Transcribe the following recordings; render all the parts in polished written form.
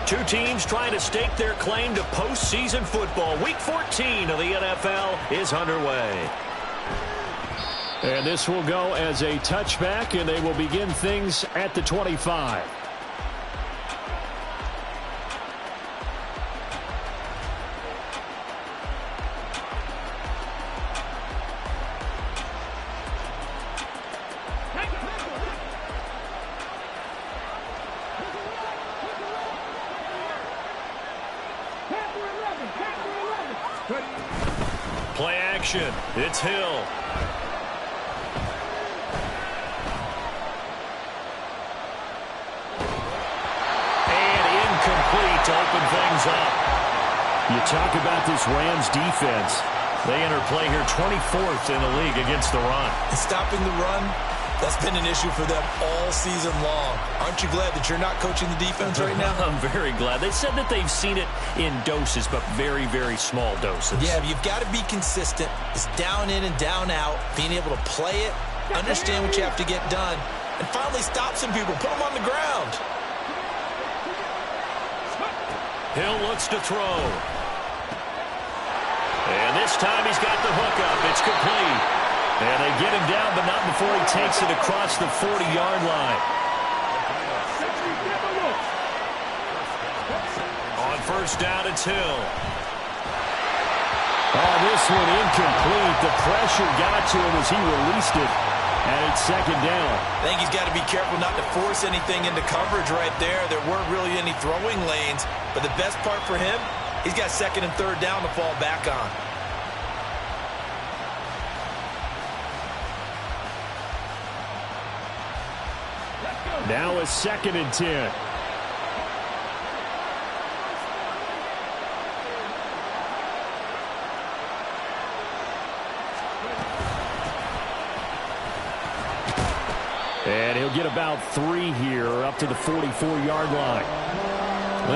Two teams trying to stake their claim to postseason football. Week 14 of the NFL is underway. And this will go as a touchback, and they will begin things at the 25. Play action. It's Hill. And incomplete to open things up. You talk about this Rams defense. They enter play here 24th in the league against the run. And stopping the run, that's been an issue for them all season long. Aren't you glad that you're not coaching the defense right now? I'm very glad. They said that they've seen it in doses, but very, very small doses. Yeah, you've got to be consistent. It's down in and down out, being able to play it, understand what you have to get done, and finally stop some people, put them on the ground. Hill looks to throw. And this time he's got the hook up. It's complete. And they get him down, but not before he takes it across the 40-yard line. On first down, it's Hill. Oh, this one incomplete. The pressure got to him as he released it. And it's second down. I think he's got to be careful not to force anything into coverage right there. There weren't really any throwing lanes. But the best part for him, he's got second and third down to fall back on. Now a second and 10. And he'll get about 3 here up to the 44-yard line.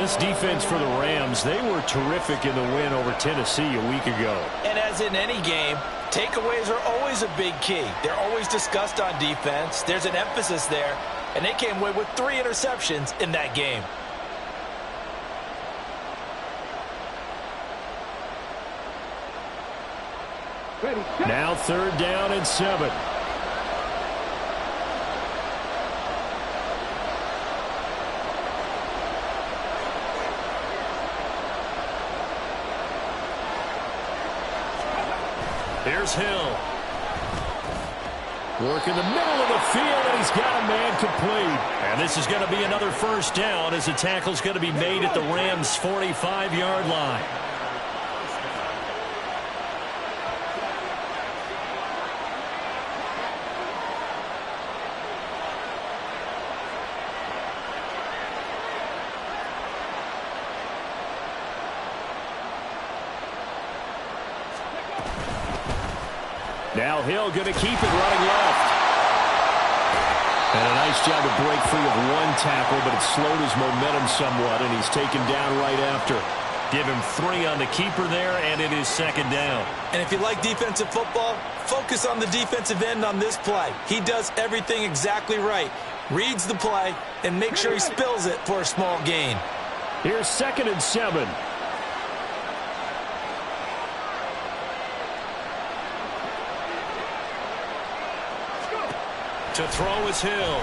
This defense for the Rams, they were terrific in the win over Tennessee a week ago. And as in any game, takeaways are always a big key. They're always discussed on defense. There's an emphasis there. And they came away with 3 interceptions in that game. Now third down and 7. Here's Hill. Work in the middle of the field, and he's got a man complete. And this is going to be another first down as the tackle's going to be made at the Rams' 45-yard line. Now Hill going to keep it running left. And a nice job to break free of one tackle, but it slowed his momentum somewhat, and he's taken down right after. Give him 3 on the keeper there, and it is second down. And if you like defensive football, focus on the defensive end on this play. He does everything exactly right. Reads the play and makes sure he spills it for a small gain. Here's second and 7. To throw is Hill.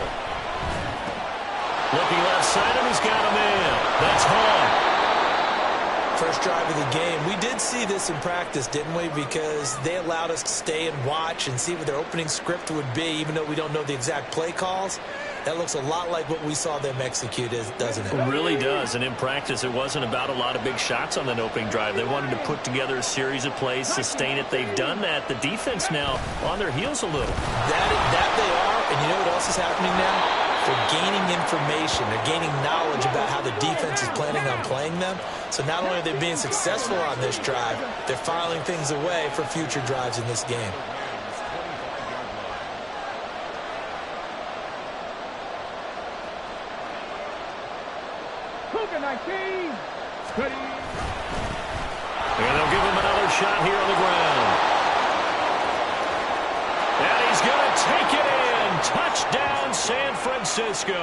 Looking left side, and he's got a man. That's Hall. First drive of the game. We did see this in practice, didn't we? Because they allowed us to stay and watch and see what their opening script would be, even though we don't know the exact play calls. That looks a lot like what we saw them execute, doesn't it? It really does. And in practice, it wasn't about a lot of big shots on that opening drive. They wanted to put together a series of plays, sustain it. They've done that. The defense now on their heels a little. That they are. And you know what else is happening now? They're gaining information. They're gaining knowledge about how the defense is planning on playing them. So not only are they being successful on this drive, they're filing things away for future drives in this game. And they'll give him another shot here on the ground. And he's going to take it in. Touchdown, San Francisco.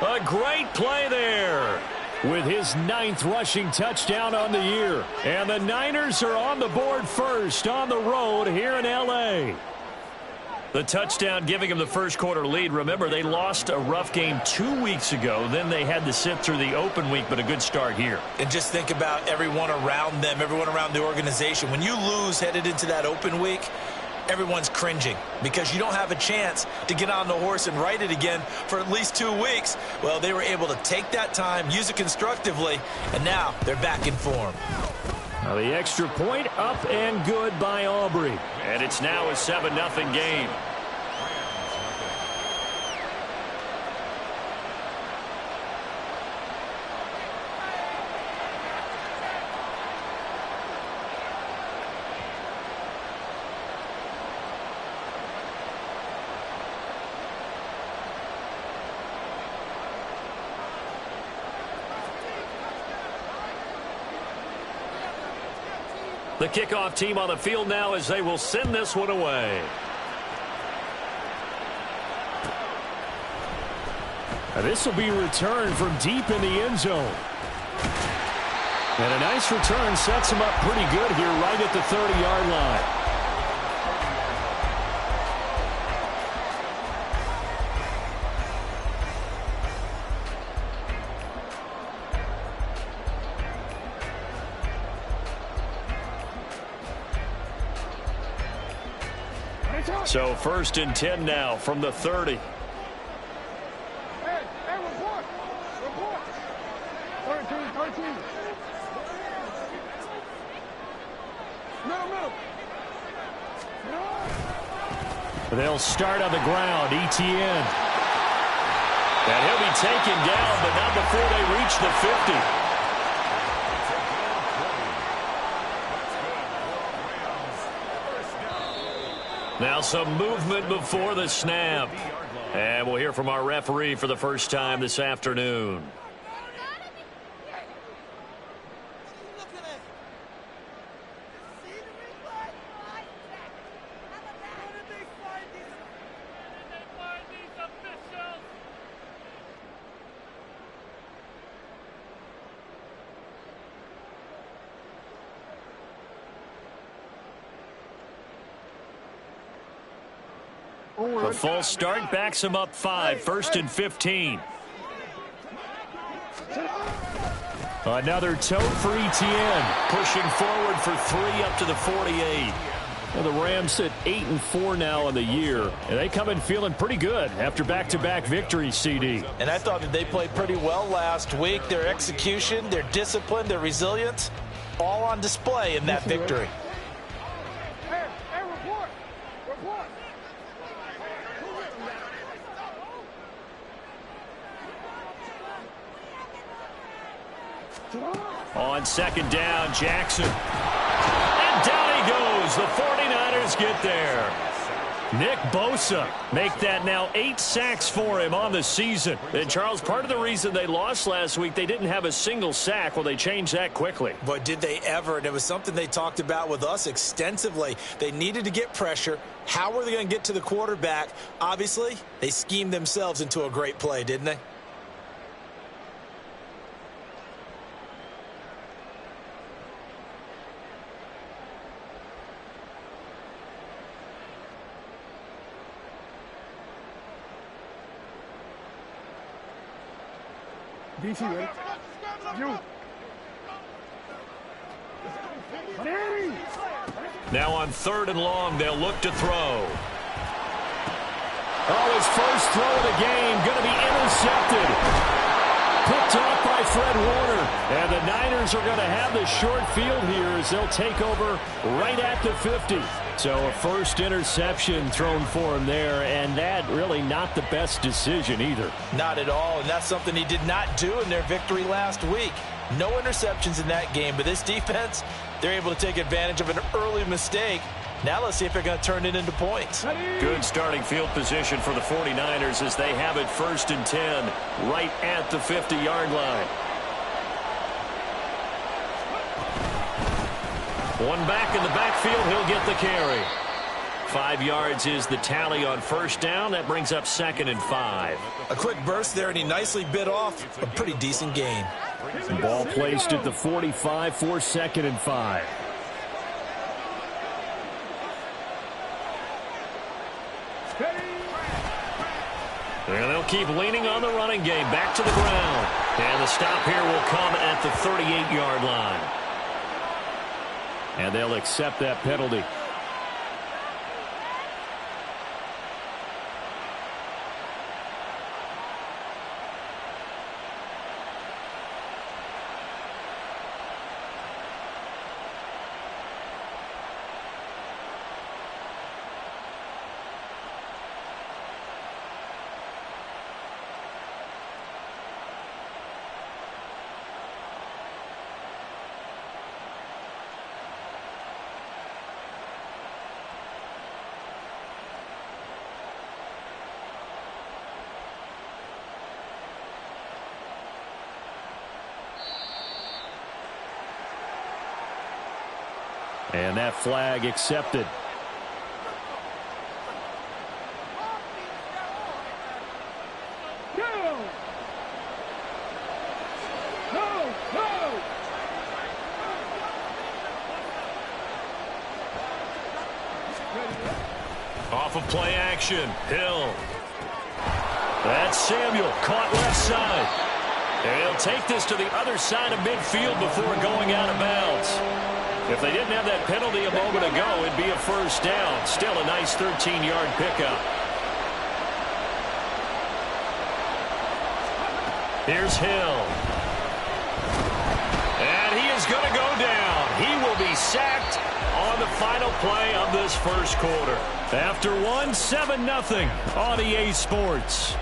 A great play there with his 9th rushing touchdown on the year. And the Niners are on the board first on the road here in L.A. The touchdown giving them the first quarter lead. Remember, they lost a rough game 2 weeks ago. Then they had to sit through the open week, but a good start here. And just think about everyone around them, everyone around the organization. When you lose headed into that open week, everyone's cringing because you don't have a chance to get on the horse and ride it again for at least 2 weeks. Well, they were able to take that time, use it constructively, and now they're back in form. Now the extra point up and good by Aubrey. And it's now a 7-0 game. The kickoff team on the field now as they will send this one away. This will be returned from deep in the end zone. And a nice return sets him up pretty good here right at the 30-yard line. So 1st and 10 now from the 30. Hey, report. 13. Middle. They'll start on the ground, ETN. And he'll be taken down, but not before they reach the 50. Now some movement before the snap. And we'll hear from our referee for the first time this afternoon. The false start backs him up 5, 1st and 15. Another tote for ETN. Pushing forward for 3 up to the 48. Well, the Rams sit 8-4 now on the year, and they come in feeling pretty good after back-to-back victories, CD. And I thought that they played pretty well last week. Their execution, their discipline, their resilience, all on display in that victory. On 2nd down, Jackson. And down he goes. The 49ers get there. Nick Bosa Make that now 8 sacks for him on the season. And, Charles, part of the reason they lost last week, they didn't have a single sack. Well, they changed that quickly. But did they ever? And it was something they talked about with us extensively. They needed to get pressure. How were they going to get to the quarterback? Obviously, they schemed themselves into a great play, didn't they? DC, ready? You. Now on 3rd and long, they'll look to throw. Oh, his first throw of the game going to be intercepted. Picked off by Fred Warner. And the Niners are going to have the short field here as they'll take over right at the 50. So a first interception thrown for him there, and that really not the best decision either. Not at all, and that's something he did not do in their victory last week. No interceptions in that game, but this defense, they're able to take advantage of an early mistake. Now let's see if they're going to turn it into points. Good starting field position for the 49ers as they have it 1st and 10 right at the 50-yard line. One back in the backfield, he'll get the carry. 5 yards is the tally on first down. That brings up 2nd and 5. A quick burst there, and he nicely bit off a pretty decent gain. The ball placed at the 45 for 2nd and 5. And they'll keep leaning on the running game. Back to the ground. And the stop here will come at the 38-yard line. And they'll accept that penalty. And that flag accepted. Off of play action. Hill. That's Samuel. Caught left side. He'll take this to the other side of midfield before going out of bounds. If they didn't have that penalty a moment ago, it'd be a first down. Still a nice 13-yard pickup. Here's Hill. And he is going to go down. He will be sacked on the final play of this first quarter. After 7-0 on EA Sports.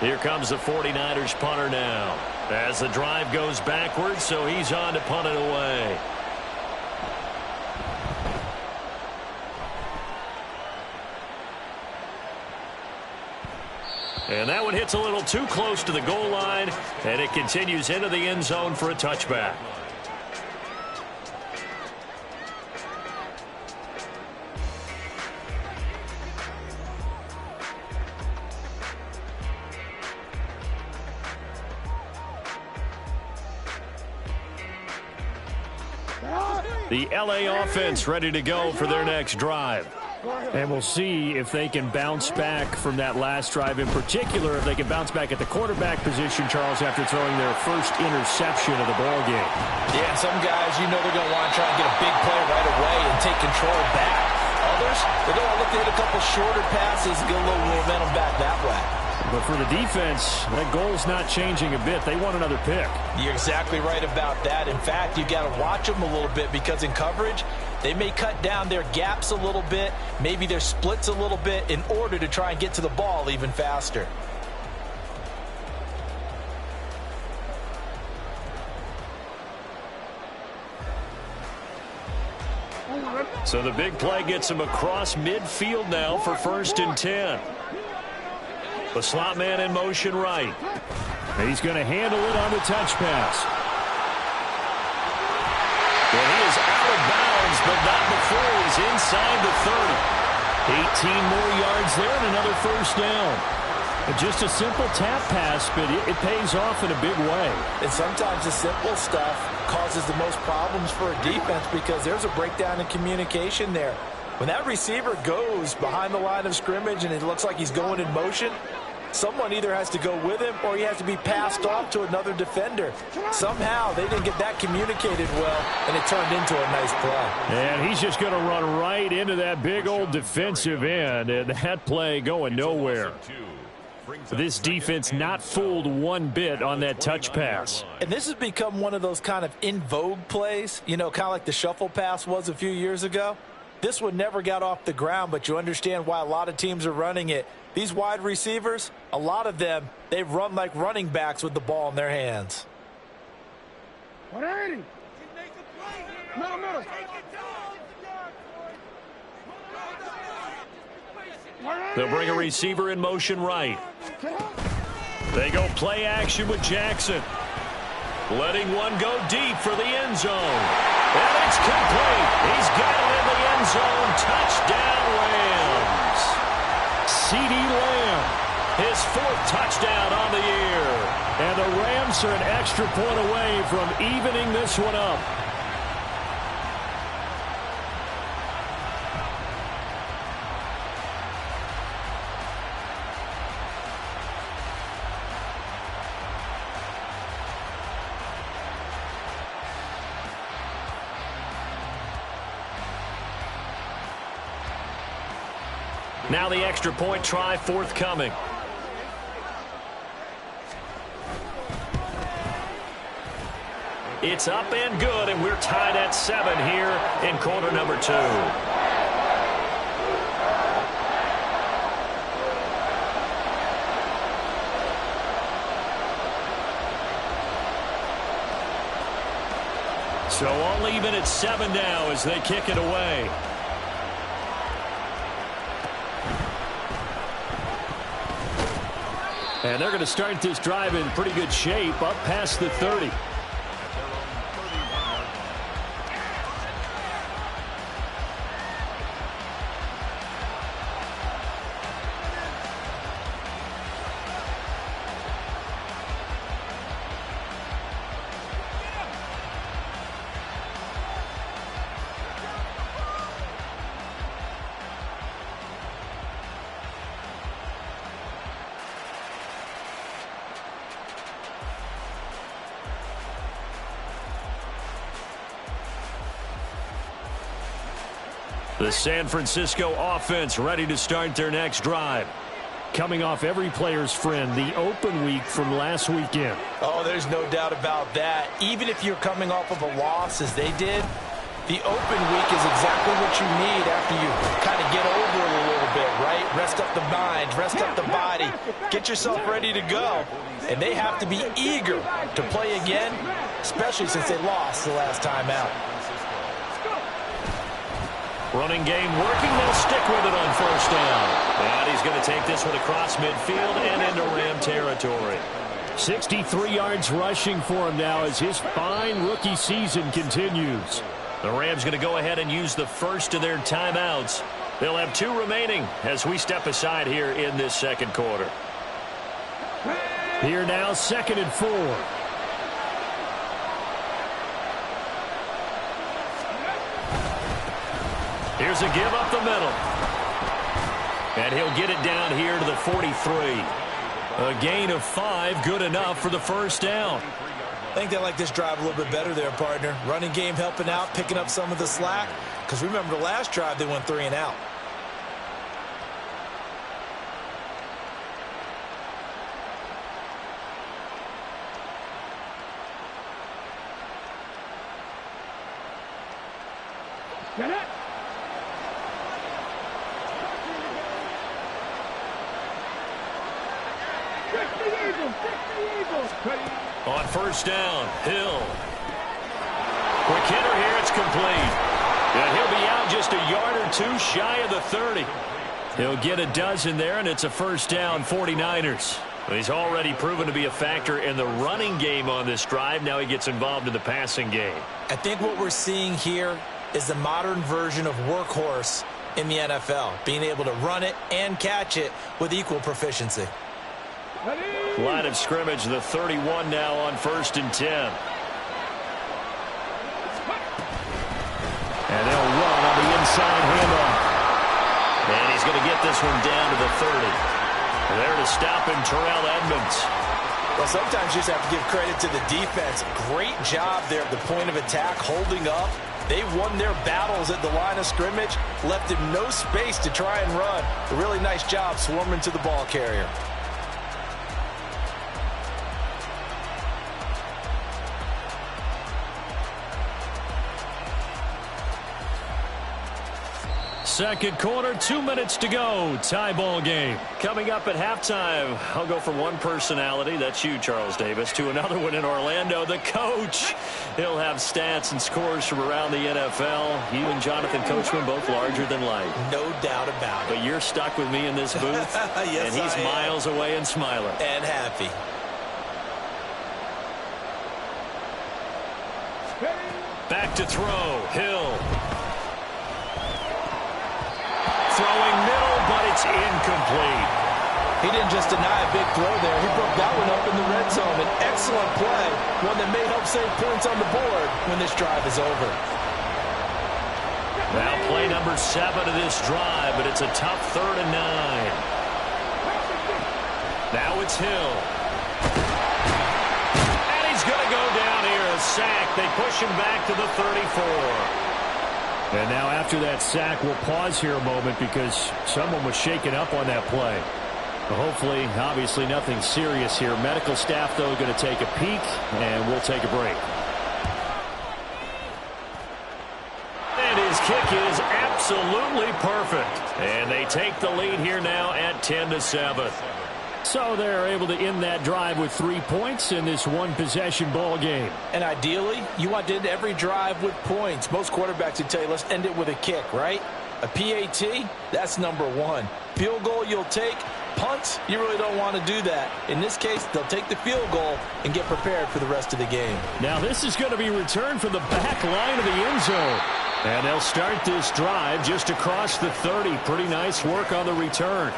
Here comes the 49ers punter now. As the drive goes backwards, so he's on to punt it away. And that one hits a little too close to the goal line, and it continues into the end zone for a touchback. The LA offense ready to go for their next drive. And we'll see if they can bounce back from that last drive, in particular, if they can bounce back at the quarterback position, Charles, after throwing their first interception of the ball game. Yeah, some guys, you know they're going to want to try and get a big play right away and take control back. Others, they're going to look to hit a couple shorter passes, get a little momentum back that way. But for the defense, that goal's not changing a bit. They want another pick. You're exactly right about that. In fact, you've got to watch them a little bit because in coverage, they may cut down their gaps a little bit, maybe their splits a little bit in order to try and get to the ball even faster. So the big play gets him across midfield now for 1st and 10. The slot man in motion right. He's going to handle it on the touch pass. Well, he is out of bounds, but not before he's inside the 30. 18 more yards there and another first down. Just a simple tap pass, but it pays off in a big way. And sometimes the simple stuff causes the most problems for a defense because there's a breakdown in communication there. When that receiver goes behind the line of scrimmage and it looks like he's going in motion, someone either has to go with him or he has to be passed off to another defender. Somehow they didn't get that communicated well, and it turned into a nice play. And he's just going to run right into that big old defensive end, and that play going nowhere. This defense not fooled one bit on that touch pass. And this has become one of those kind of in vogue plays, you know, kind of like the shuffle pass was a few years ago. This one never got off the ground, but you understand why a lot of teams are running it. These wide receivers, a lot of them, they run like running backs with the ball in their hands. 180. Middle. They'll bring a receiver in motion right. They go play action with Jackson. Letting one go deep for the end zone. And it's complete. He's got it in the end zone. Touchdown, Rams. CeeDee Lamb, his 4th touchdown on the year. And the Rams are an extra point away from evening this one up. Now the extra point try forthcoming. It's up and good, and we're tied at 7 here in quarter number 2. So all even at 7 now as they kick it away. And they're going to start this drive in pretty good shape, up past the 30. The San Francisco offense ready to start their next drive. Coming off every player's friend, the open week from last weekend. Oh, there's no doubt about that. Even if you're coming off of a loss as they did, the open week is exactly what you need after you kind of get over it a little bit, right? Rest up the mind, rest up the body, get yourself ready to go. And they have to be eager to play again, especially since they lost the last time out. Running game working. They'll stick with it on 1st down. And he's going to take this one across midfield and into Ram territory. 63 yards rushing for him now as his fine rookie season continues. The Rams going to go ahead and use the first of their timeouts. They'll have 2 remaining as we step aside here in this second quarter. Here now, 2nd and 4. Here's a give up the middle. And he'll get it down here to the 43. A gain of 5, good enough for the 1st down. I think they like this drive a little bit better there, partner. Running game helping out, picking up some of the slack. Because remember the last drive, they went 3 and out. Get it. On 1st down, Hill. Quick hitter here, it's complete. And he'll be out just a yard or 2 shy of the 30. He'll get a dozen there, and it's a 1st down, 49ers. He's already proven to be a factor in the running game on this drive. Now he gets involved in the passing game. I think what we're seeing here is the modern version of workhorse in the NFL, being able to run it and catch it with equal proficiency. Line of scrimmage, the 31 now on 1st and 10. And they'll run on the inside handoff. And he's going to get this one down to the 30. There to stop him, Terrell Edmonds. Well, sometimes you just have to give credit to the defense. Great job there at the point of attack, holding up. They won their battles at the line of scrimmage, left him no space to try and run. A really nice job swarming to the ball carrier. second quarter, 2 minutes to go. Tie ball game. Coming up at halftime, I'll go from one personality, that's you, Charles Davis, to another one in Orlando, the coach. He'll have stats and scores from around the NFL. You and Jonathan Coachman both larger than life. No doubt about it. But you're stuck with me in this booth, yes, and he's miles away and smiling. And happy. Back to throw, Hill. Throwing middle, but it's incomplete. He didn't just deny a big throw there. He broke that one up in the red zone. An excellent play, one that may help save points on the board when this drive is over. Now play number 7 of this drive, but it's a tough 3rd and 9. Now it's Hill. And he's going to go down here, a sack. They push him back to the 34. And now after that sack, we'll pause here a moment because someone was shaken up on that play. Hopefully, obviously, nothing serious here. Medical staff, though, going to take a peek, and we'll take a break. And his kick is absolutely perfect. And they take the lead here now at 10-7. So they're able to end that drive with 3 points in this one-possession ball game. And ideally, you want to end every drive with points. Most quarterbacks would tell you, let's end it with a kick, right? A PAT, that's number 1. Field goal you'll take. Punts, you really don't want to do that. In this case, they'll take the field goal and get prepared for the rest of the game. Now this is going to be returned from the back line of the end zone. And they'll start this drive just across the 30. Pretty nice work on the return.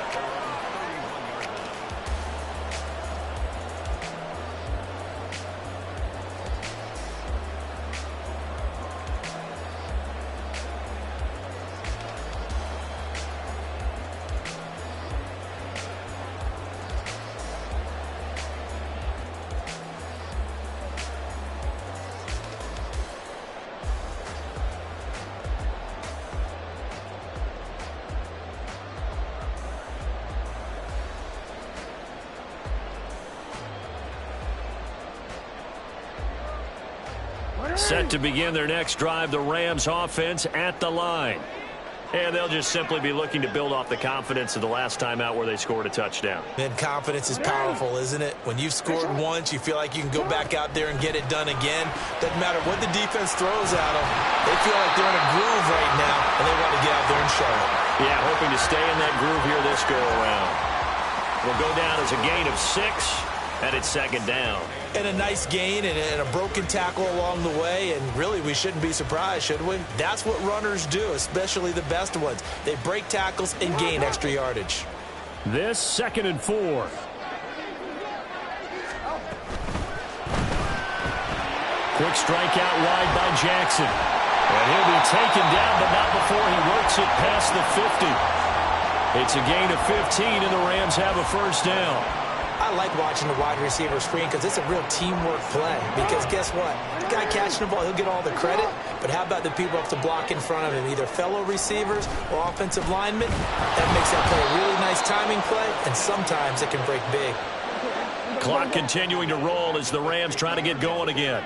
Set to begin their next drive, the Rams offense at the line. And they'll just simply be looking to build off the confidence of the last time out where they scored a touchdown. Man, confidence is powerful, isn't it? When you've scored once, you feel like you can go back out there and get it done again. Doesn't matter what the defense throws at them. They feel like they're in a groove right now, and they want to get out there and show it. Yeah, hoping to stay in that groove here this go-around. Will go down as a gain of 6, and it's 2nd down. And a nice gain and a broken tackle along the way, and really we shouldn't be surprised, should we? That's what runners do, especially the best ones. They break tackles and gain extra yardage. This 2nd and 4. Quick strike out wide by Jackson. And he'll be taken down, but not before he works it past the 50. It's a gain of 15, and the Rams have a 1st down. I like watching the wide receiver screen because it's a real teamwork play. Because guess what? The guy catching the ball, he'll get all the credit. But how about the people up to block in front of him, either fellow receivers or offensive linemen? That makes that play a really nice timing play, and sometimes it can break big. Clock continuing to roll as the Rams try to get going again.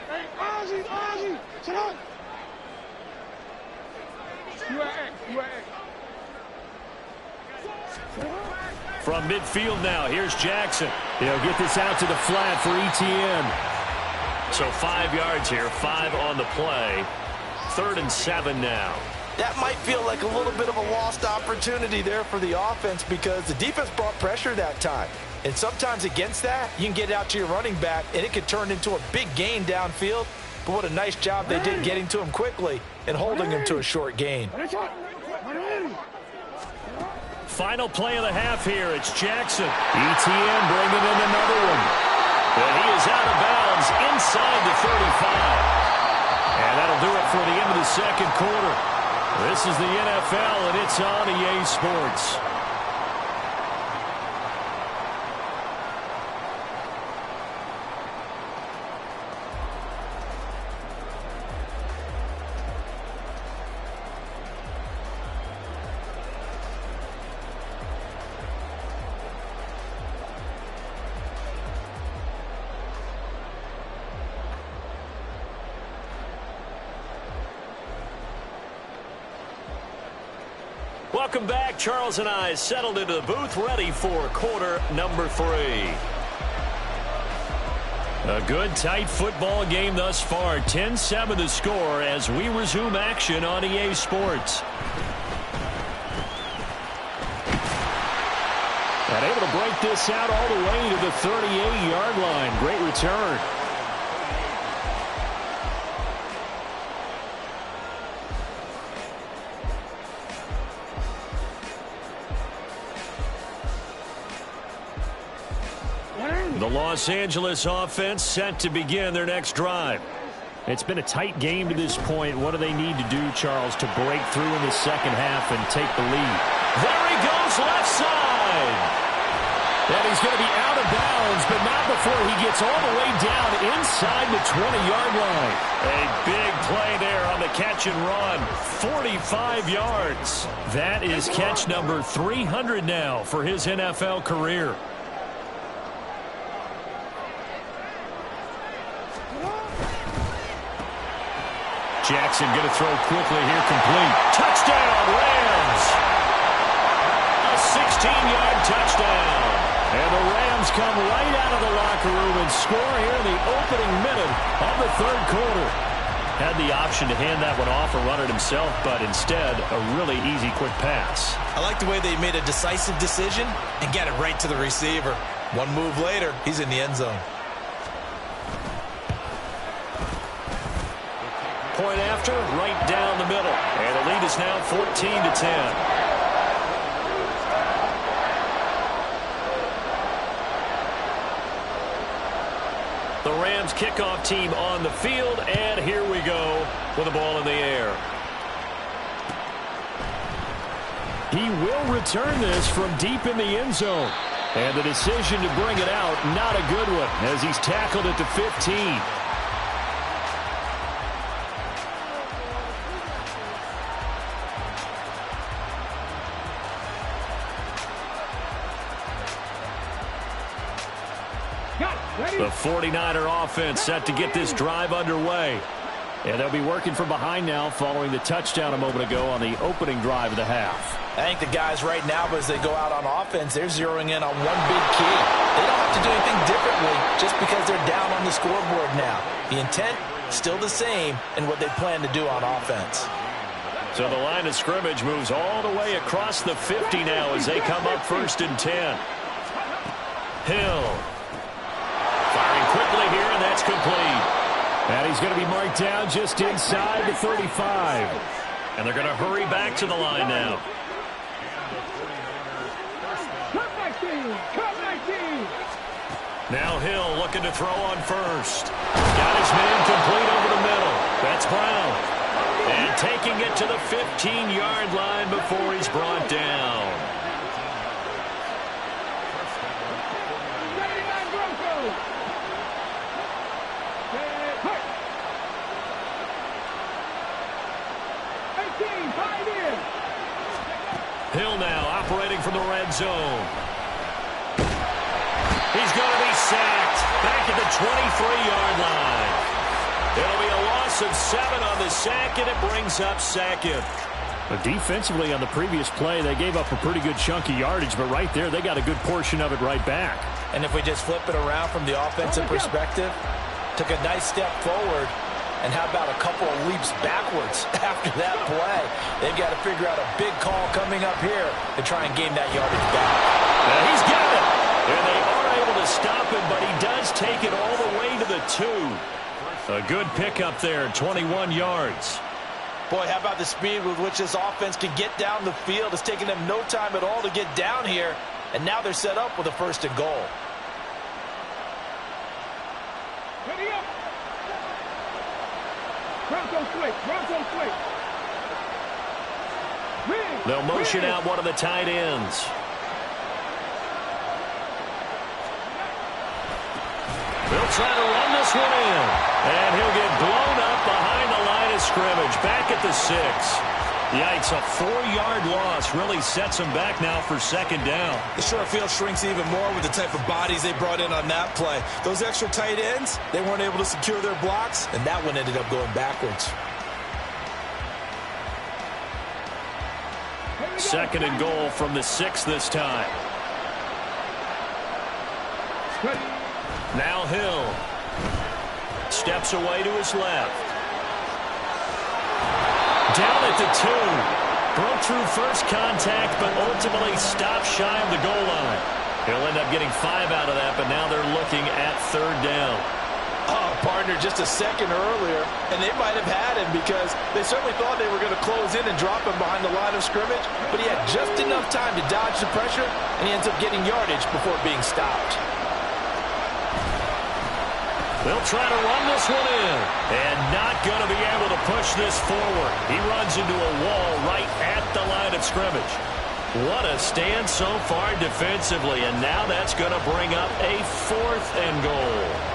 Hey, Ozzy, sit up. You at X. From midfield now, here's Jackson. He'll get this out to the flat for ETN. So 5 yards here, 5 on the play. 3rd and 7 now. That might feel like a little bit of a lost opportunity there for the offense because the defense brought pressure that time. And sometimes against that, you can get out to your running back, and it could turn into a big gain downfield. But what a nice job they did getting to him quickly and holding him to a short gain. Final play of the half here. It's Jackson. ETN bringing in another one. And he is out of bounds inside the 35. And that'll do it for the end of the 2nd quarter. This is the NFL, and it's on EA Sports. Welcome back. Charles and I settled into the booth, ready for quarter number 3. A good, tight football game thus far. 10-7 the score as we resume action on EA Sports. And able to break this out all the way to the 38-yard line. Great return. The Los Angeles offense set to begin their next drive. It's been a tight game to this point. What do they need to do, Charles, to break through in the second half and take the lead? There he goes, left side. And he's going to be out of bounds, but not before he gets all the way down inside the 20-yard line. A big play there on the catch and run. 45 yards. That is catch number 300 now for his NFL career. Jackson going to throw quickly here, complete. Touchdown, Rams! A 16-yard touchdown. And the Rams come right out of the locker room and score here in the opening minute of the third quarter. Had the option to hand that one off or run it himself, but instead, a really easy, quick pass. I like the way they made a decisive decision and get it right to the receiver. One move later, he's in the end zone. Point after, right down the middle. And the lead is now 14-10. The Rams kickoff team on the field, and here we go with the ball in the air. He will return this from deep in the end zone. And the decision to bring it out, not a good one, as he's tackled at the 15. The 49er offense set to get this drive underway. And they'll be working from behind now following the touchdown a moment ago on the opening drive of the half. I think the guys right now, as they go out on offense, they're zeroing in on one big key. They don't have to do anything differently just because they're down on the scoreboard now. The intent, still the same in what they plan to do on offense. So the line of scrimmage moves all the way across the 50 now as they come up 1st and 10. Hill. Firing quickly here, and that's complete. And he's going to be marked down just inside the 35. And they're going to hurry back to the line now. Now Hill looking to throw on first. Got his man complete over the middle. That's Brown. And taking it to the 15-yard line before he's brought down. Hill now operating from the red zone. He's going to be sacked back at the 23-yard line. It'll be a loss of 7 on the sack, and it brings up second. But defensively on the previous play, they gave up a pretty good chunk of yardage, but right there, they got a good portion of it right back. And if we just flip it around from the offensive perspective, took a nice step forward, and how about a couple of leaps backwards after that play? They've got to figure out a big call coming up here to try and gain that yardage back. Now he's got it. And they are able to stop him, but he does take it all the way to the 2. A good pickup there, 21 yards. Boy, how about the speed with which this offense can get down the field? It's taking them no time at all to get down here, and now they're set up with a 1st and goal. Ready up. Bronco quick. They'll motion out one of the tight ends. They'll try to run this one in. And he'll get blown up behind the line of scrimmage. Back at the 6. Yikes, a 4-yard loss really sets them back now for 2nd down. The short field shrinks even more with the type of bodies they brought in on that play. Those extra tight ends, they weren't able to secure their blocks, and that one ended up going backwards. Hurry 2nd and goal from the 6 this time. Now Hill steps away to his left. Down at the 2. Broke through first contact, but ultimately stopped shy of the goal line. He'll end up getting 5 out of that, but now they're looking at 3rd down. Oh, partner, just a second earlier, and they might have had him because they certainly thought they were going to close in and drop him behind the line of scrimmage, but he had just enough time to dodge the pressure, and he ends up getting yardage before being stopped. They'll try to run this one in, and not going to be able to push this forward. He runs into a wall right at the line of scrimmage. What a stand so far defensively, and now that's going to bring up a 4th and goal.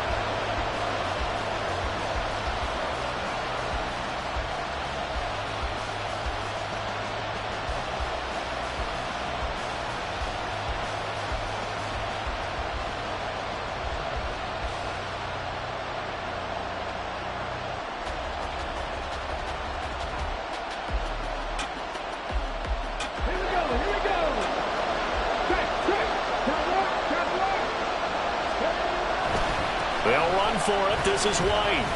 They'll run for it. This is White.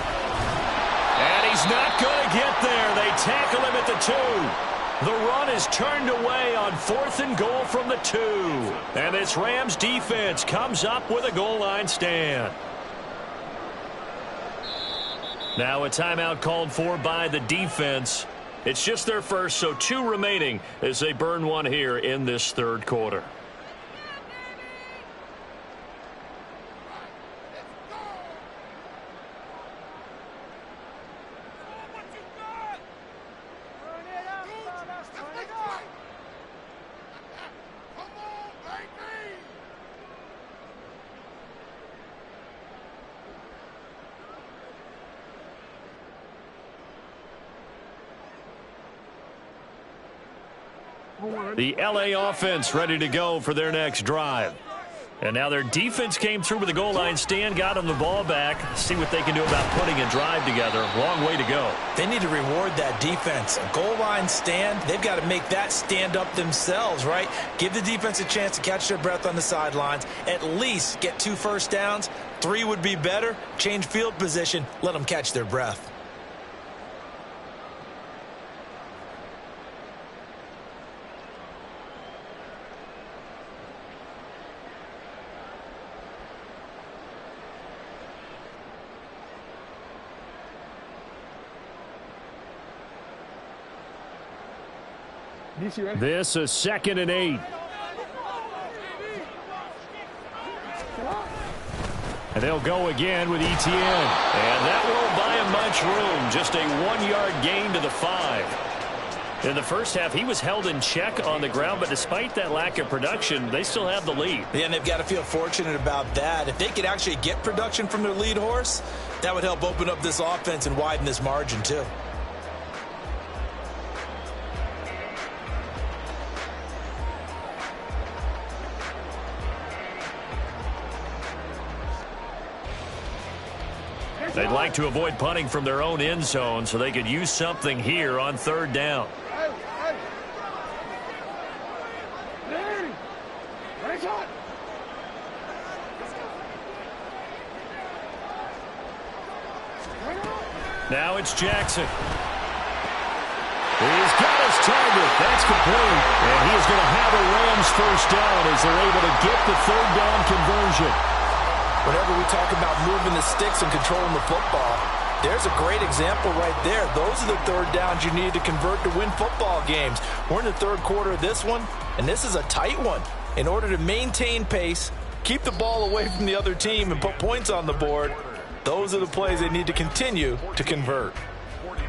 And he's not going to get there. They tackle him at the 2. The run is turned away on 4th and goal from the 2. And this Rams defense comes up with a goal line stand. Now a timeout called for by the defense. It's just their first, so 2 remaining as they burn one here in this 3rd quarter. The LA offense ready to go for their next drive. And now their defense came through with the goal line stand, got them the ball back. See what they can do about putting a drive together. Long way to go. They need to reward that defense. A goal line stand, they've got to make that stand up themselves, right? Give the defense a chance to catch their breath on the sidelines. At least get 2 first downs. 3 would be better. Change field position. Let them catch their breath. This is 2nd and 8. And they'll go again with ETN. And that won't buy him much room. Just a 1-yard gain to the 5. In the first half, he was held in check on the ground, but despite that lack of production, they still have the lead. Yeah, and they've got to feel fortunate about that. If they could actually get production from their lead horse, that would help open up this offense and widen this margin, too. They'd like to avoid punting from their own end zone so they could use something here on 3rd down. Now it's Jackson. He's got his target. That's complete. And he is going to have a Rams first down as they're able to get the 3rd down conversion. Whenever we talk about moving the sticks and controlling the football, there's a great example right there. Those are the 3rd downs you need to convert to win football games. We're in the 3rd quarter of this one, and this is a tight one. In order to maintain pace, keep the ball away from the other team, and put points on the board, those are the plays they need to continue to convert.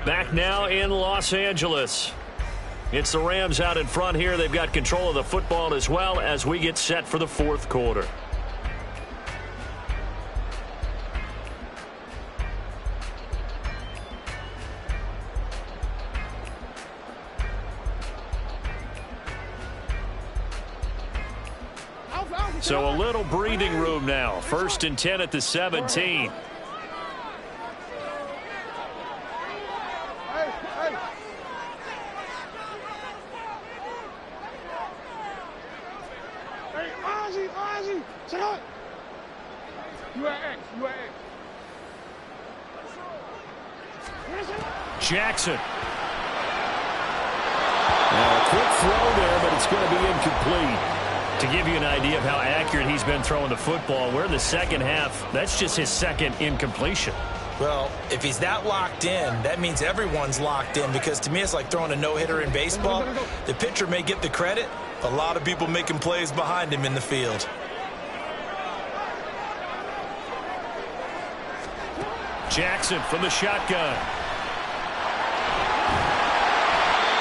Back now in Los Angeles. It's the Rams out in front here. They've got control of the football as well as we get set for the 4th quarter. So a little breathing room now. 1st and 10 at the 17. You at X. Jackson. Now a quick throw there, but it's going to be incomplete. To give you an idea of how accurate he's been throwing the football, we're in the second half. That's just his second incompletion. Well, if he's that locked in, that means everyone's locked in, because to me it's like throwing a no-hitter in baseball. The pitcher may get the credit, a lot of people making plays behind him in the field. Jackson from the shotgun.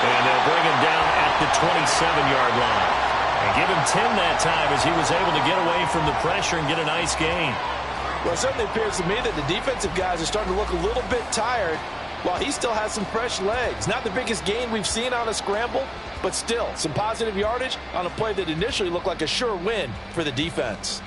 And they'll bring him down at the 27-yard line. And give him 10 that time as he was able to get away from the pressure and get a nice gain. Well, it certainly appears to me that the defensive guys are starting to look a little bit tired while he still has some fresh legs. Not the biggest gain we've seen on a scramble, but still some positive yardage on a play that initially looked like a sure win for the defense.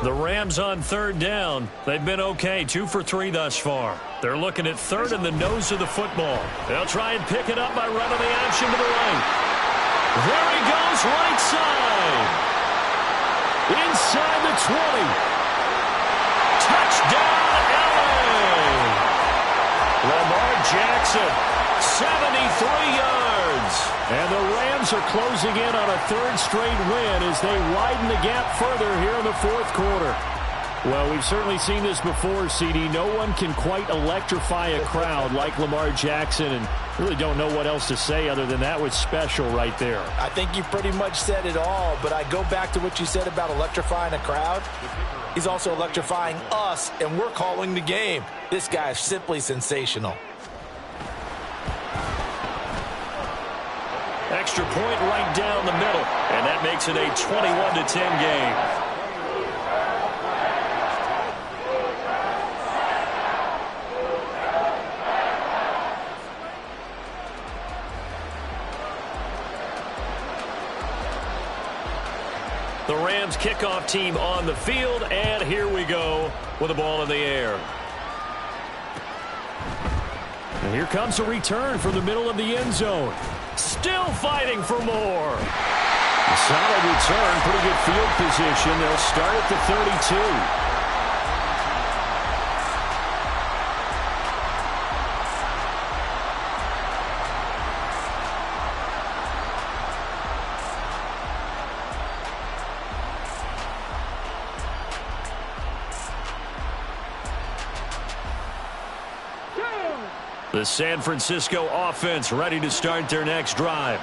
The Rams on third down. They've been okay, 2 for 3 thus far. They're looking at third in the nose of the football. They'll try and pick it up by running the option to the right. There he goes, right side. Inside the 20. Touchdown, LA. Lamar Jackson, 73 yards. And the Rams are closing in on a third straight win as they widen the gap further here in the fourth quarter. Well, we've certainly seen this before, CD. No one can quite electrify a crowd like Lamar Jackson, and really don't know what else to say other than that was special right there. I think you pretty much said it all, but I go back to what you said about electrifying a crowd. He's also electrifying us, and we're calling the game. This guy is simply sensational. Extra point right down the middle, and that makes it a 21-10 game. The Rams kickoff team on the field, and here we go with the ball in the air. And here comes a return from the middle of the end zone. Still fighting for more. A solid return, pretty good field position. They'll start at the 32. The San Francisco offense ready to start their next drive.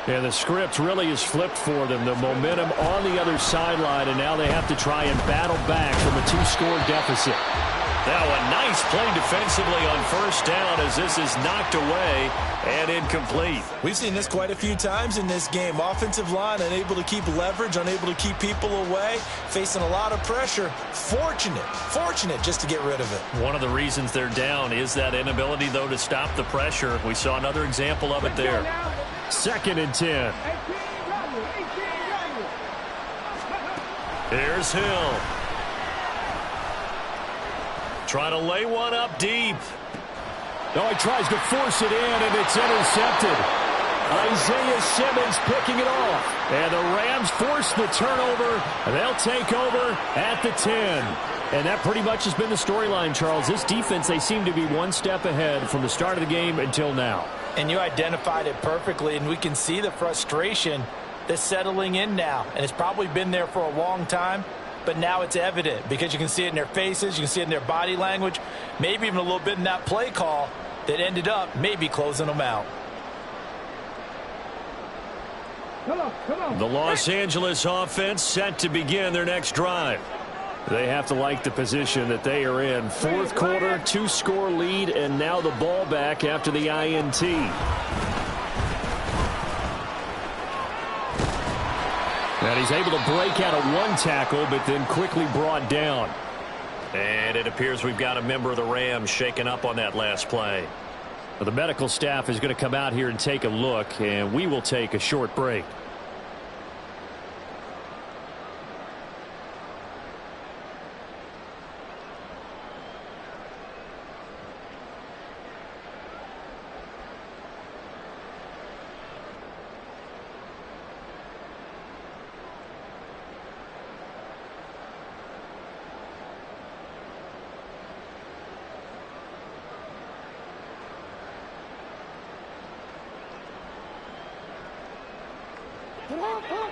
And the script really is flipped for them. The momentum on the other sideline, and now they have to try and battle back from a 2-score deficit. Now a nice play defensively on first down as this is knocked away and incomplete. We've seen this quite a few times in this game. Offensive line unable to keep leverage, unable to keep people away, facing a lot of pressure. Fortunate just to get rid of it. One of the reasons they're down is that inability, though, to stop the pressure. We saw another example of it there. 2nd and 10. Here's Hill. Trying to lay one up deep. No, he tries to force it in, and it's intercepted. Isaiah Simmons picking it off. And the Rams force the turnover, and they'll take over at the 10. And that pretty much has been the storyline, Charles. This defense, they seem to be one step ahead from the start of the game until now. And you identified it perfectly, and we can see the frustration that's settling in now. And it's probably been there for a long time, but now it's evident because you can see it in their faces, you can see it in their body language, maybe even a little bit in that play call that ended up maybe closing them out. The Los Angeles offense set to begin their next drive. They have to like the position that they are in. Fourth quarter, 2-score lead, and now the ball back after the INT. And he's able to break out of one tackle, but then quickly brought down. And it appears we've got a member of the Rams shaken up on that last play. Well, the medical staff is going to come out here and take a look, and we will take a short break.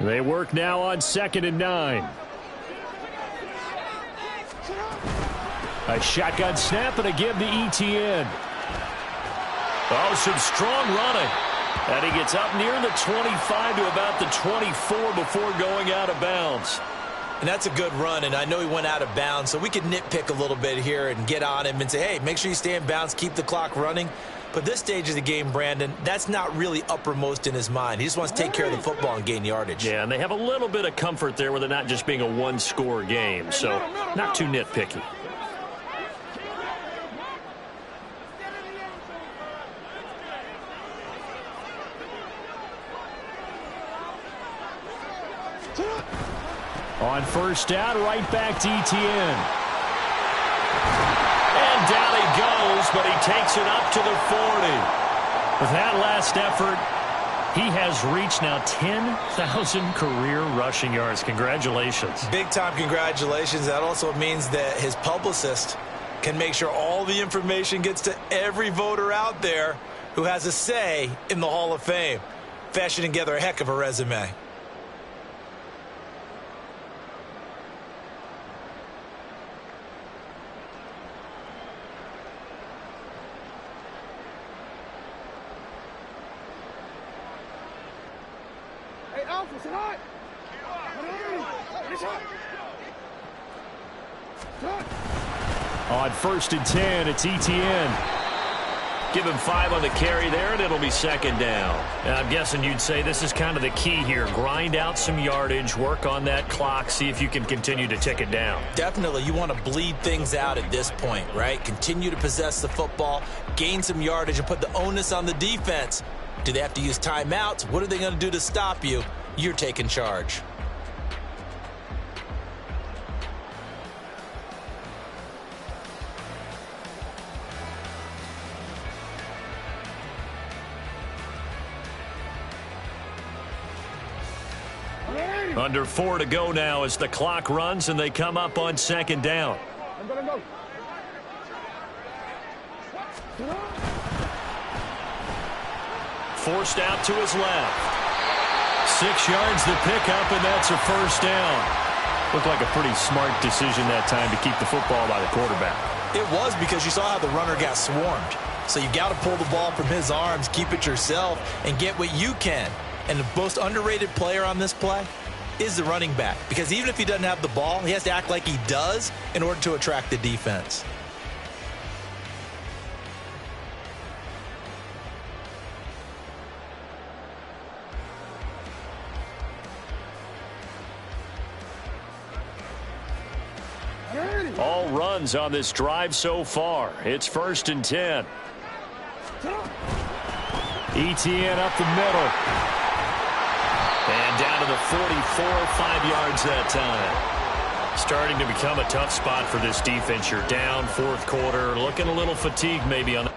They work now on 2nd and 9. A shotgun snap and a give to ETN. Oh, some strong running. And he gets up near the 25 to about the 24 before going out of bounds. And that's a good run, and I know he went out of bounds, so we could nitpick a little bit here and get on him and say, hey, make sure you stay in bounds, keep the clock running. But this stage of the game, Brandon, that's not really uppermost in his mind. He just wants to take care of the football and gain yardage. Yeah, and they have a little bit of comfort there with it not just being a one-score game, so not too nitpicky. On 1st down, right back to ETN. And down he goes, but he takes it up to the 40. With that last effort, he has reached now 10,000 career rushing yards. Congratulations. Big-time congratulations. That also means that his publicist can make sure all the information gets to every voter out there who has a say in the Hall of Fame. Fashioning together a heck of a resume. On 1st and 10, it's ETN. Give him 5 on the carry there, and it'll be 2nd down. And I'm guessing you'd say this is kind of the key here. Grind out some yardage, work on that clock, see if you can continue to tick it down. Definitely, you want to bleed things out at this point, right? Continue to possess the football, gain some yardage, and put the onus on the defense. Do they have to use timeouts? What are they going to do to stop you? You're taking charge. Under 4 to go now as the clock runs and they come up on 2nd down. Forced out to his left. 6 yards to pick up, and that's a 1st down. Looked like a pretty smart decision that time to keep the football by the quarterback. It was, because you saw how the runner got swarmed. So you got to pull the ball from his arms, keep it yourself, and get what you can. And the most underrated player on this play is the running back, because even if he doesn't have the ball, he has to act like he does in order to attract the defense. All runs on this drive so far. It's 1st and 10. ETN up the middle. And down to the 44, 5 yards that time. Starting to become a tough spot for this defense. You're down 4th quarter, looking a little fatigued maybe on the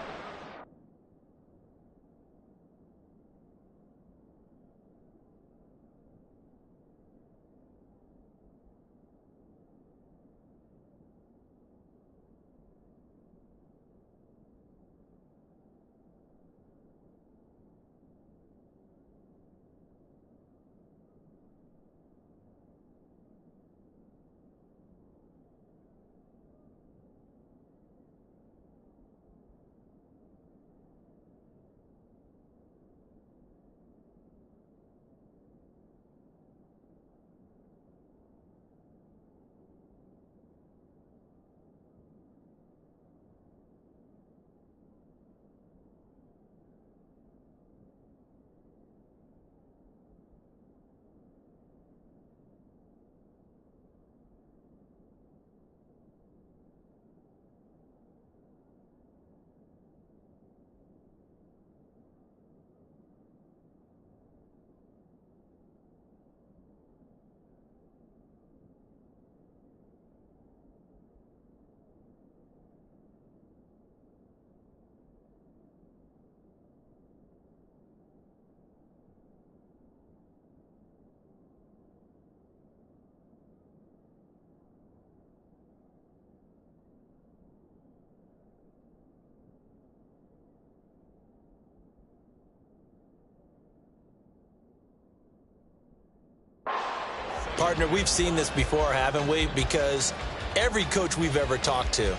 Partner, we've seen this before, haven't we? Because every coach we've ever talked to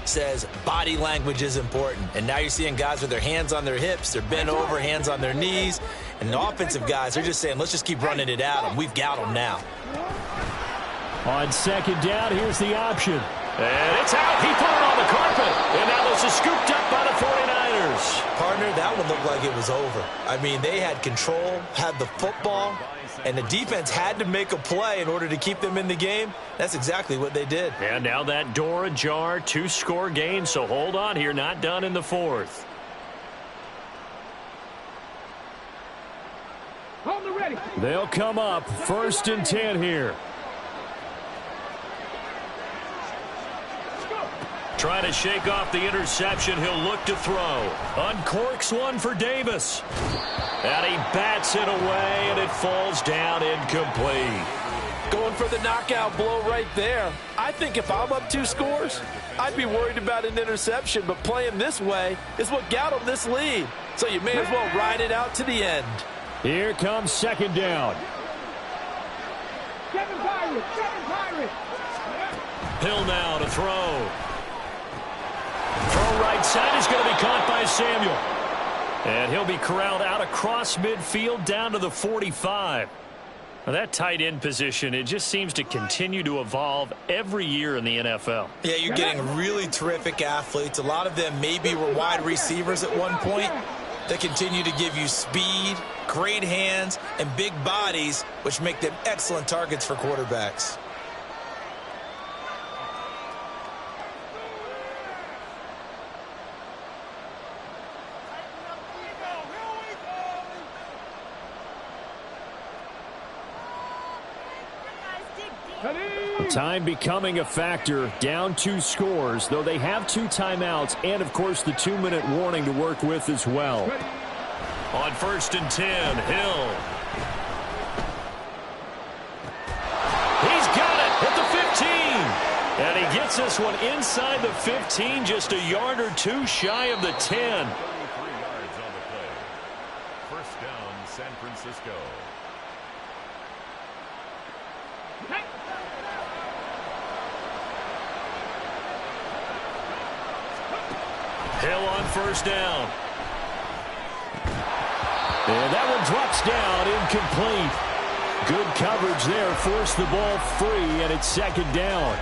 says body language is important. And now you're seeing guys with their hands on their hips, they're bent over, hands on their knees. And the offensive guys, they're just saying, let's just keep running it at them. We've got them now. On second down, here's the option. And it's out. He put it on the carpet. And now this is scooped up by the 49ers. Partner, that one looked like it was over. I mean, they had control, had the football, and the defense had to make a play in order to keep them in the game. That's exactly what they did. And now that door ajar, 2-score game, so hold on here, not done in the fourth. Hold it ready. They'll come up 1st and 10 here. Trying to shake off the interception. He'll look to throw. Uncorks one for Davis. And he bats it away, and it falls down incomplete. Going for the knockout blow right there. I think if I'm up 2 scores, I'd be worried about an interception, but playing this way is what got him this lead. So you may as well ride it out to the end. Here comes 2nd down. Seven Pirates. Hill now to throw. Throw right side is going to be caught by Samuel. And he'll be corralled out across midfield down to the 45. Now that tight end position, it just seems to continue to evolve every year in the NFL. Yeah, you're getting really terrific athletes. A lot of them maybe were wide receivers at one point. They continue to give you speed, great hands, and big bodies, which make them excellent targets for quarterbacks. Time becoming a factor, down 2 scores, though they have 2 timeouts and, of course, the 2-minute warning to work with as well. On 1st and 10, Hill. He's got it at the 15. And he gets this one inside the 15, just a yard or 2 shy of the 10. 33 yards on the play. 1st down, San Francisco. Hill on 1st down. And that one drops down, incomplete. Good coverage there, forced the ball free, and it's 2nd down.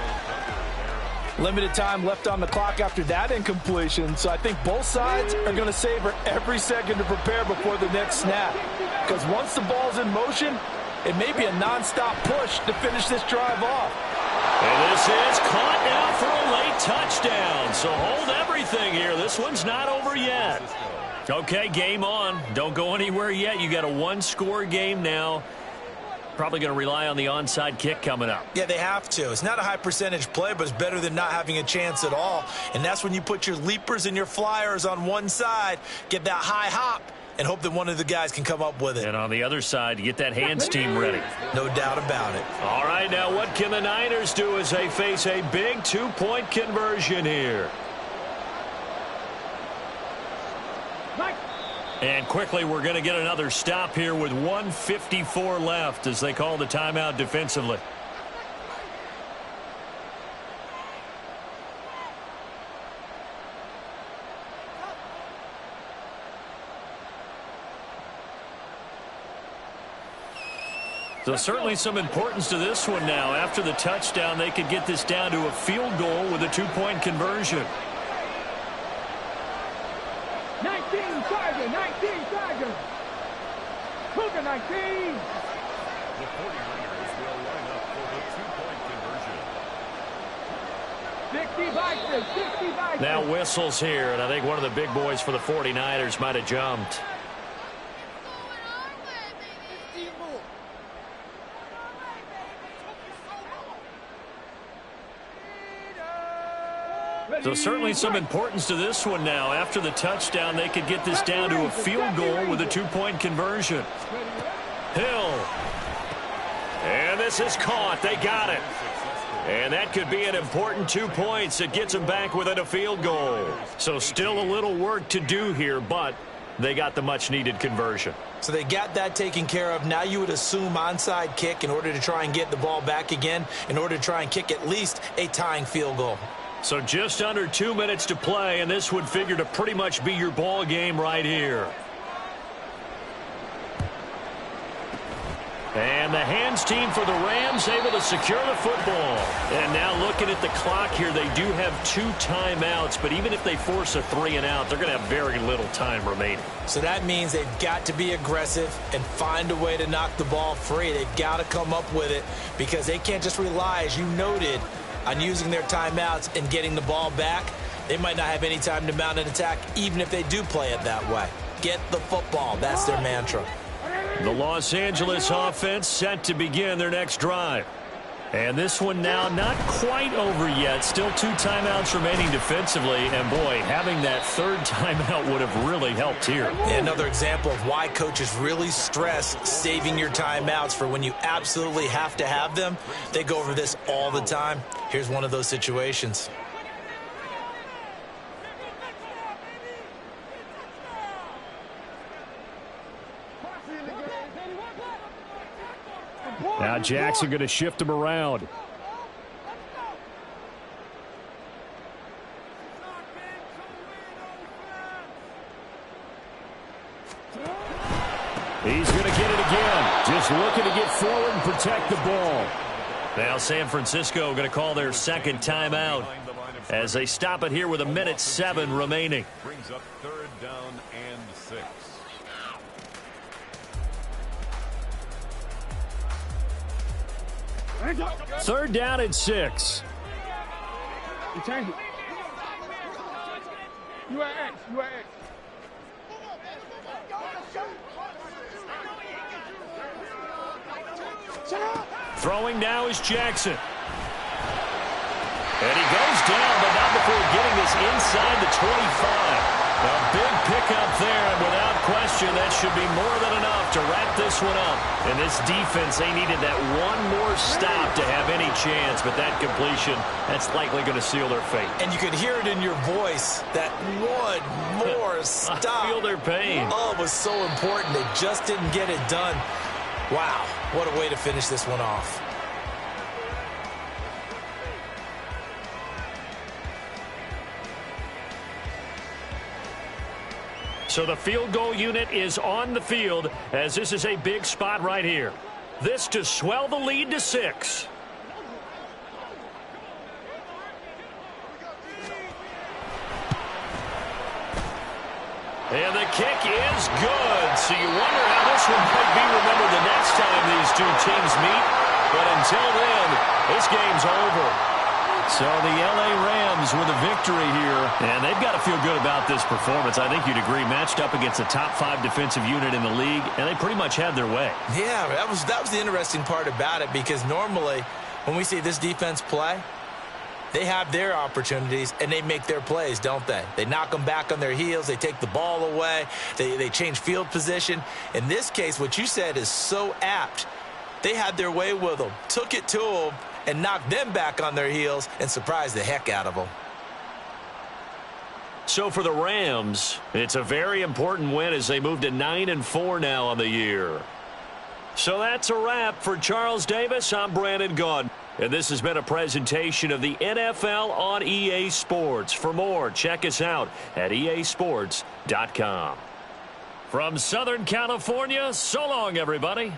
Limited time left on the clock after that incompletion, so I think both sides are going to savor every second to prepare before the next snap. Because once the ball's in motion, it may be a nonstop push to finish this drive off. And this is caught now for a late touchdown. So hold everything here. This one's not over yet. Okay, game on. Don't go anywhere yet. You got a 1-score game now. Probably going to rely on the onside kick coming up. Yeah, they have to. It's not a high percentage play, but it's better than not having a chance at all. And that's when you put your leapers and your flyers on one side, get that high hop, and hope that one of the guys can come up with it. And on the other side, get that hands team ready. No doubt about it. All right, now what can the Niners do as they face a big 2-point conversion here? And quickly, we're going to get another stop here with 1:54 left as they call the timeout defensively. So certainly some importance to this one now. After the touchdown, they could get this down to a field goal with a 2-point conversion. 19 Tiger. Cougar 19. The 49ers will line up for the 2-point conversion. 60 Vikings. Now whistles here, and I think one of the big boys for the 49ers might have jumped. So certainly some importance to this one now. After the touchdown, they could get this down to a field goal with a 2-point conversion. Hill. And this is caught. They got it. And that could be an important 2 points. It gets them back within a field goal. So still a little work to do here, but they got the much-needed conversion. So they got that taken care of. Now you would assume onside kick in order to try and get the ball back again, in order to try and kick at least a tying field goal. So just under 2 minutes to play, and this would figure to pretty much be your ball game right here. And the hands team for the Rams able to secure the football. And now looking at the clock here, they do have 2 timeouts, but even if they force a 3-and-out, they're going to have very little time remaining. So that means they've got to be aggressive and find a way to knock the ball free. They've got to come up with it because they can't just rely, as you noted, on using their timeouts and getting the ball back. They might not have any time to mount an attack, even if they do play it that way. Get the football. That's their mantra. The Los Angeles offense set to begin their next drive. And this one now not quite over yet. Still 2 timeouts remaining defensively. And, boy, having that 3rd timeout would have really helped here. Another example of why coaches really stress saving your timeouts for when you absolutely have to have them. They go over this all the time. Here's one of those situations. Now Jackson going to shift him around. He's going to get it again. Just looking to get forward and protect the ball. Now San Francisco going to call their 2nd timeout as they stop it here with 1:07 remaining. Brings up 3rd down and 6. Third down and 6. You change it. You at X. You at X. Throwing now is Jackson. And he goes down, but not before getting this inside the 25. A big pickup there, and without question, that should be more than enough to wrap this one up. And this defense, they needed that one more stop to have any chance, but that completion, that's likely going to seal their fate. And you could hear it in your voice, that one more stop. I feel their pain. Oh, it was so important. They just didn't get it done. Wow, what a way to finish this one off. So the field goal unit is on the field as this is a big spot right here. This to swell the lead to 6. And the kick is good. So you wonder how this one might be remembered the next time these 2 teams meet. But until then, this game's over. So the L.A. Rams with a victory here. And they've got to feel good about this performance. I think you'd agree, matched up against a top 5 defensive unit in the league, and they pretty much had their way. Yeah, that was the interesting part about it, because normally when we see this defense play, they have their opportunities and they make their plays, don't they? They knock them back on their heels. They take the ball away. They change field position. In this case, what you said is so apt. They had their way with them, took it to them, and knocked them back on their heels and surprised the heck out of them. So for the Rams, it's a very important win as they move to 9-4 now on the year. So that's a wrap for Charles Davis. I'm Brandon Gaudin. And this has been a presentation of the NFL on EA Sports. For more, check us out at easports.com. From Southern California, so long, everybody.